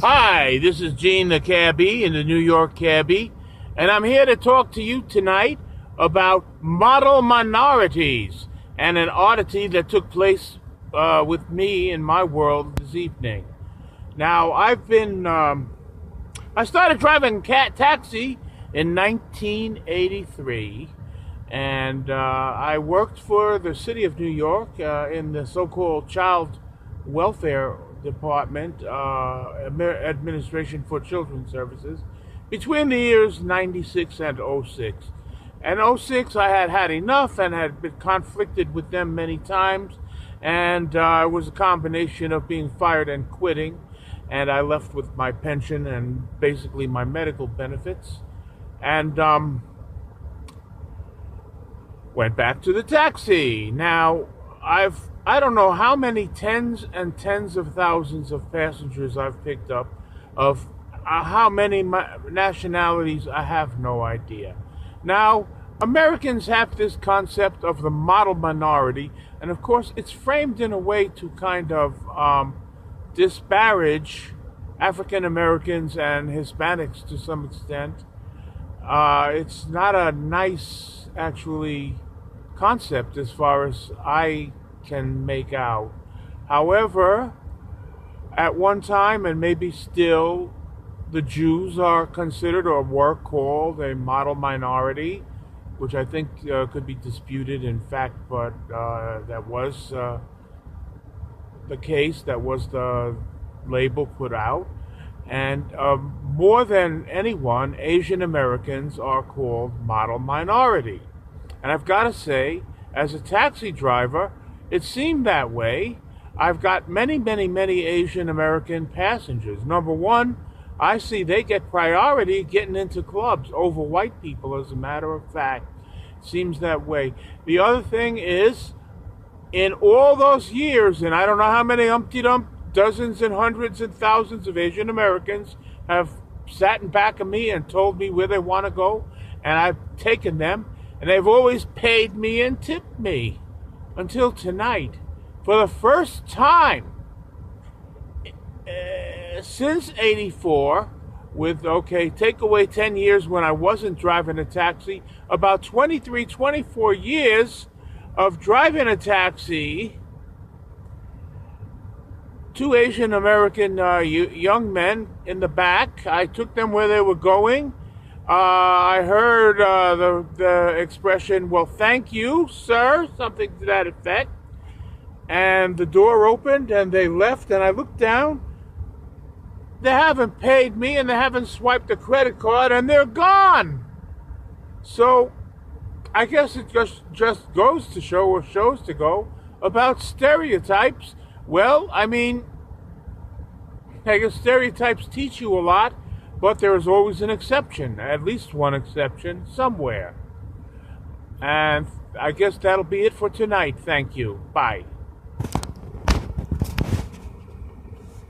Hi, this is Gene the Cabbie in the New York Cabbie, and I'm here to talk to you tonight about model minorities and an oddity that took place with me in my world this evening. Now, I started driving taxi in 1983, and I worked for the city of New York in the so-called child welfare department, administration for children's services, between the years 96 and '06. And '06 I had had enough and had been conflicted with them many times, and it was a combination of being fired and quitting, and I left with my pension and basically my medical benefits, and went back to the taxi. Now, I don't know how many tens and tens of thousands of passengers I've picked up, of how many nationalities, I have no idea. Now, Americans have this concept of the model minority, and of course it's framed in a way to kind of disparage African Americans and Hispanics to some extent. It's not a nice, actually, concept as far as I can make out. However, at one time, and maybe still, the Jews are considered or were called a model minority, which I think could be disputed in fact, but that was the case, that was the label put out. And more than anyone, Asian Americans are called model minority. And I've got to say, as a taxi driver, it seemed that way. I've got many, many, many Asian American passengers. Number one, I see they get priority getting into clubs over white people, as a matter of fact. It seems that way. The other thing is, in all those years, and I don't know how many umpty-dump, dozens and hundreds and thousands of Asian Americans have sat in back of me and told me where they want to go, and I've taken them, and they've always paid me and tipped me. Until tonight, for the first time since '84, with, take away 10 years when I wasn't driving a taxi, about 23, 24 years of driving a taxi, two Asian American young men in the back. I took them where they were going. I heard the expression, "Well, thank you, sir," something to that effect. And the door opened and they left, and I looked down. They haven't paid me and they haven't swiped a credit card, and they're gone. So I guess it just goes to show, or shows to go, about stereotypes. Well, I mean, I guess stereotypes teach you a lot, but there is always an exception, at least one exception somewhere. And I guess that'll be it for tonight. Thank you. Bye.